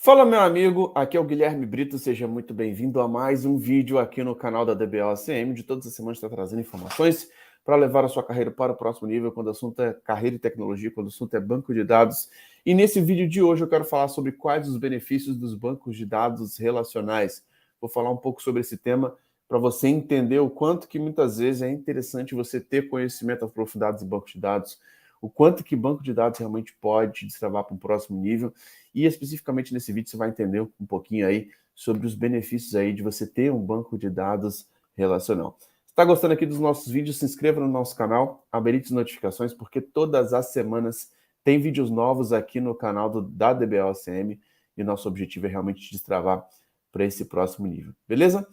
Fala, meu amigo, aqui é o Guilherme Brito, seja muito bem-vindo a mais um vídeo aqui no canal da DBOACM, de todas as semanas está trazendo informações para levar a sua carreira para o próximo nível, quando o assunto é carreira e tecnologia, quando o assunto é banco de dados. E nesse vídeo de hoje eu quero falar sobre quais os benefícios dos bancos de dados relacionais. Vou falar um pouco sobre esse tema para você entender o quanto que muitas vezes é interessante você ter conhecimento aprofundado em bancos de dados, o quanto que banco de dados realmente pode te destravar para um próximo nível. E especificamente nesse vídeo você vai entender um pouquinho aí sobre os benefícios aí de você ter um banco de dados relacional. Se está gostando aqui dos nossos vídeos, se inscreva no nosso canal, habilite as notificações, porque todas as semanas tem vídeos novos aqui no canal da DBOACM e nosso objetivo é realmente te destravar para esse próximo nível, beleza?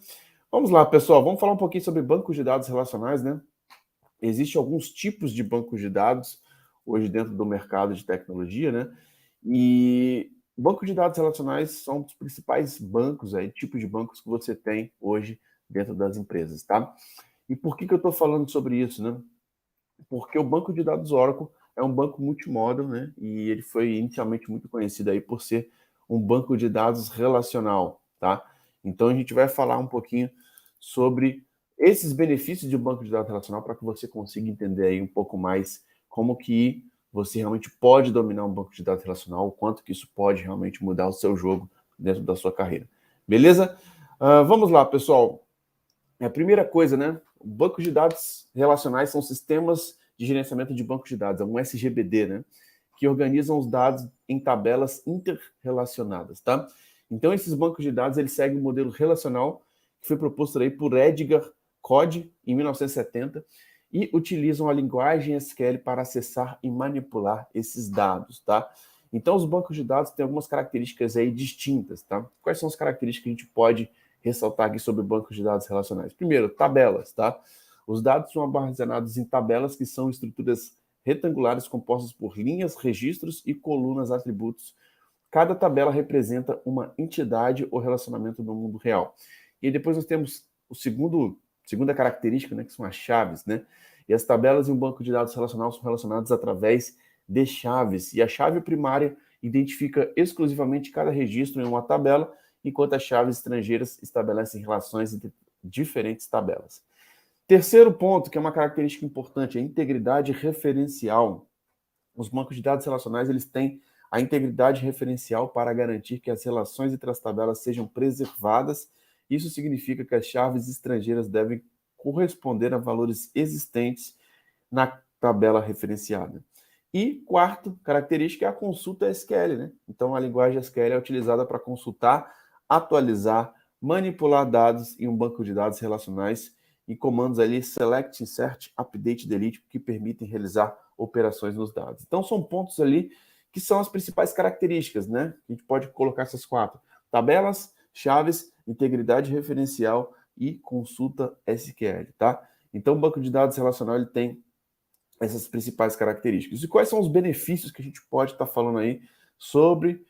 Vamos lá, pessoal, vamos falar um pouquinho sobre bancos de dados relacionais, né? Existem alguns tipos de bancos de dados hoje dentro do mercado de tecnologia, né? E banco de dados relacionais são um dos principais bancos, aí, tipos de bancos que você tem hoje dentro das empresas, tá? E por que eu estou falando sobre isso, né? Porque o banco de dados Oracle é um banco multimodal, né? E ele foi inicialmente muito conhecido aí por ser um banco de dados relacional, tá? Então a gente vai falar um pouquinho sobre esses benefícios de um banco de dados relacional para que você consiga entender aí um pouco mais como que você realmente pode dominar um banco de dados relacional, o quanto que isso pode realmente mudar o seu jogo dentro da sua carreira. Beleza? Vamos lá, pessoal. A primeira coisa, né? Bancos de dados relacionais são sistemas de gerenciamento de bancos de dados, é um SGBD, né? Que organizam os dados em tabelas interrelacionadas, tá? Então, esses bancos de dados, eles seguem o modelo relacional que foi proposto aí por Edgar Code, em 1970, e utilizam a linguagem SQL para acessar e manipular esses dados, tá? Então, os bancos de dados têm algumas características aí distintas, tá? Quais são as características que a gente pode ressaltar aqui sobre bancos de dados relacionais? Primeiro, tabelas, tá? Os dados são armazenados em tabelas que são estruturas retangulares compostas por linhas, registros e colunas atributos. Cada tabela representa uma entidade ou relacionamento no mundo real. E depois nós temos segunda característica, né, que são as chaves, né? E as tabelas em um banco de dados relacional são relacionadas através de chaves. E a chave primária identifica exclusivamente cada registro em uma tabela, enquanto as chaves estrangeiras estabelecem relações entre diferentes tabelas. Terceiro ponto, que é uma característica importante, é a integridade referencial. Os bancos de dados relacionais, eles têm a integridade referencial para garantir que as relações entre as tabelas sejam preservadas. Isso significa que as chaves estrangeiras devem corresponder a valores existentes na tabela referenciada. E quarto característica é a consulta SQL, né? Então a linguagem SQL é utilizada para consultar, atualizar, manipular dados em um banco de dados relacionais e comandos ali select, insert, update, delete, que permitem realizar operações nos dados. Então são pontos ali que são as principais características, né? A gente pode colocar essas quatro: tabelas, chaves, integridade referencial e consulta SQL, tá? Então o banco de dados relacional ele tem essas principais características. E quais são os benefícios que a gente pode estar falando aí sobre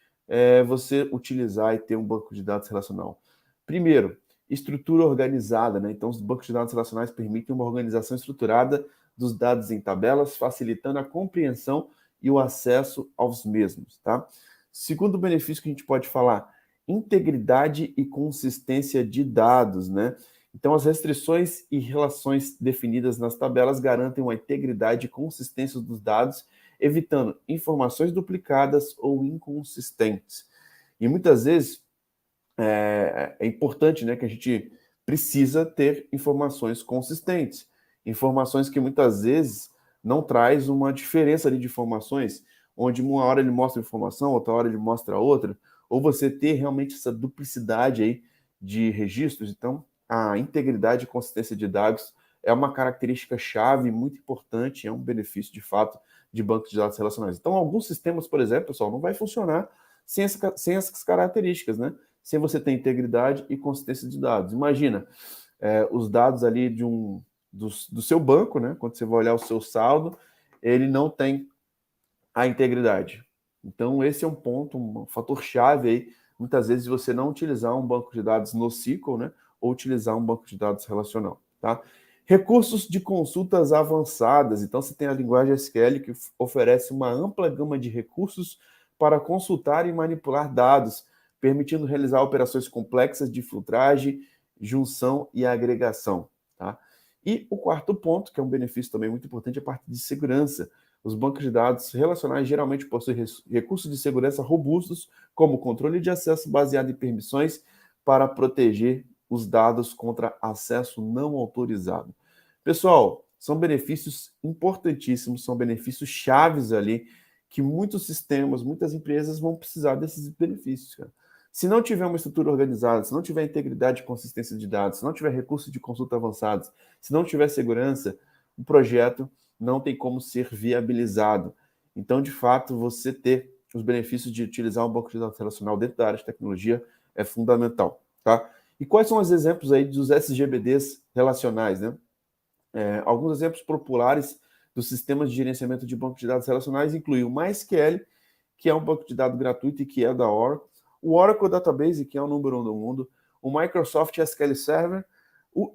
você utilizar e ter um banco de dados relacional? Primeiro, estrutura organizada, né? Então, os bancos de dados relacionais permitem uma organização estruturada dos dados em tabelas, facilitando a compreensão e o acesso aos mesmos, tá? Segundo benefício que a gente pode falar, integridade e consistência de dados, né? Então, as restrições e relações definidas nas tabelas garantem uma integridade e consistência dos dados, evitando informações duplicadas ou inconsistentes. E muitas vezes é importante, né, que a gente precisa ter informações consistentes, informações que muitas vezes não traz uma diferença ali de informações, onde uma hora ele mostra informação, outra hora ele mostra outra, ou você ter realmente essa duplicidade aí de registros. Então, a integridade e consistência de dados é uma característica chave muito importante, é um benefício de fato de bancos de dados relacionais. Então, alguns sistemas, por exemplo, pessoal, não vai funcionar sem essas características, né? Sem você ter integridade e consistência de dados. Imagina os dados ali do seu banco, né? Quando você vai olhar o seu saldo, ele não tem a integridade. Então, esse é um ponto, um fator chave aí, muitas vezes, você não utilizar um banco de dados NoSQL, né? Ou utilizar um banco de dados relacional, tá? Recursos de consultas avançadas. Então, você tem a linguagem SQL que oferece uma ampla gama de recursos para consultar e manipular dados, permitindo realizar operações complexas de filtragem, junção e agregação. Tá? E o quarto ponto, que é um benefício também muito importante, é a parte de segurança. Os bancos de dados relacionais geralmente possuem recursos de segurança robustos, como controle de acesso baseado em permissões, para proteger os dados contra acesso não autorizado. Pessoal, são benefícios importantíssimos, são benefícios chaves ali, que muitos sistemas, muitas empresas vão precisar desses benefícios, cara. Se não tiver uma estrutura organizada, se não tiver integridade e consistência de dados, se não tiver recursos de consulta avançados, se não tiver segurança, o projeto não tem como ser viabilizado. Então, de fato, você ter os benefícios de utilizar um banco de dados relacional dentro da área de tecnologia é fundamental, tá? E quais são os exemplos aí dos SGBDs relacionais, né? Alguns exemplos populares dos sistemas de gerenciamento de banco de dados relacionais incluem o MySQL, que é um banco de dados gratuito e que é da Oracle, o Oracle Database, que é o número 1 do mundo, o Microsoft SQL Server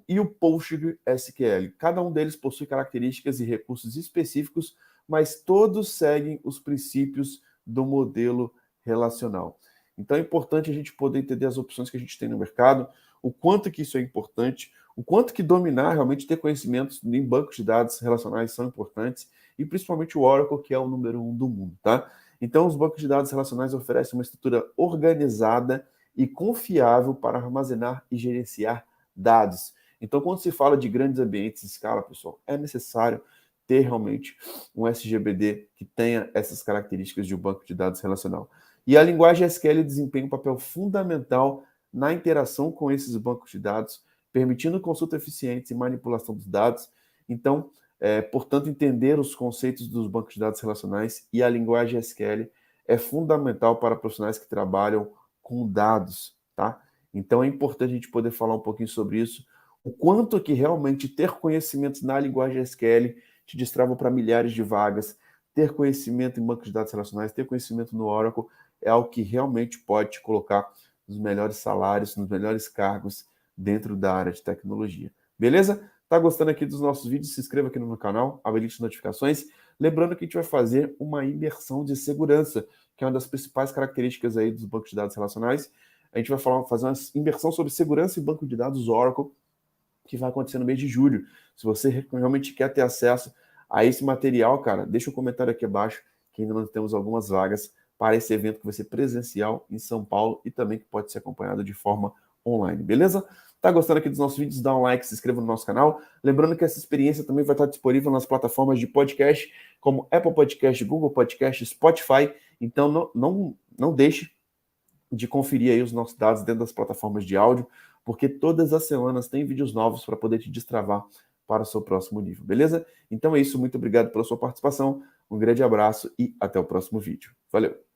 e o PostgreSQL. Cada um deles possui características e recursos específicos, mas todos seguem os princípios do modelo relacional. Então é importante a gente poder entender as opções que a gente tem no mercado, o quanto que isso é importante, o quanto que dominar, realmente ter conhecimentos em bancos de dados relacionais são importantes, e principalmente o Oracle, que é o número 1 do mundo, tá? Então, os bancos de dados relacionais oferecem uma estrutura organizada e confiável para armazenar e gerenciar dados. Então, quando se fala de grandes ambientes em escala, pessoal, é necessário ter realmente um SGBD que tenha essas características de um banco de dados relacional. E a linguagem SQL desempenha um papel fundamental na interação com esses bancos de dados, permitindo consulta eficiente e manipulação dos dados. Então, portanto, entender os conceitos dos bancos de dados relacionais e a linguagem SQL é fundamental para profissionais que trabalham com dados, tá? Então, é importante a gente poder falar um pouquinho sobre isso, o quanto que realmente ter conhecimentos na linguagem SQL te destrava para milhares de vagas, ter conhecimento em bancos de dados relacionais, ter conhecimento no Oracle, é algo que realmente pode te colocar nos melhores salários, nos melhores cargos dentro da área de tecnologia. Beleza? Tá gostando aqui dos nossos vídeos? Se inscreva aqui no meu canal, habilite as notificações. Lembrando que a gente vai fazer uma imersão de segurança, que é uma das principais características aí dos bancos de dados relacionais. A gente vai fazer uma imersão sobre segurança e banco de dados Oracle, que vai acontecer no mês de julho. Se você realmente quer ter acesso a esse material, cara, deixa um comentário aqui abaixo, que ainda não temos algumas vagas para esse evento que vai ser presencial em São Paulo e também que pode ser acompanhado de forma online, beleza? Tá gostando aqui dos nossos vídeos? Dá um like, se inscreva no nosso canal. Lembrando que essa experiência também vai estar disponível nas plataformas de podcast, como Apple Podcast, Google Podcast, Spotify. Então não deixe de conferir aí os nossos dados dentro das plataformas de áudio, porque todas as semanas tem vídeos novos para poder te destravar para o seu próximo nível, beleza? Então é isso, muito obrigado pela sua participação, um grande abraço e até o próximo vídeo. Valeu!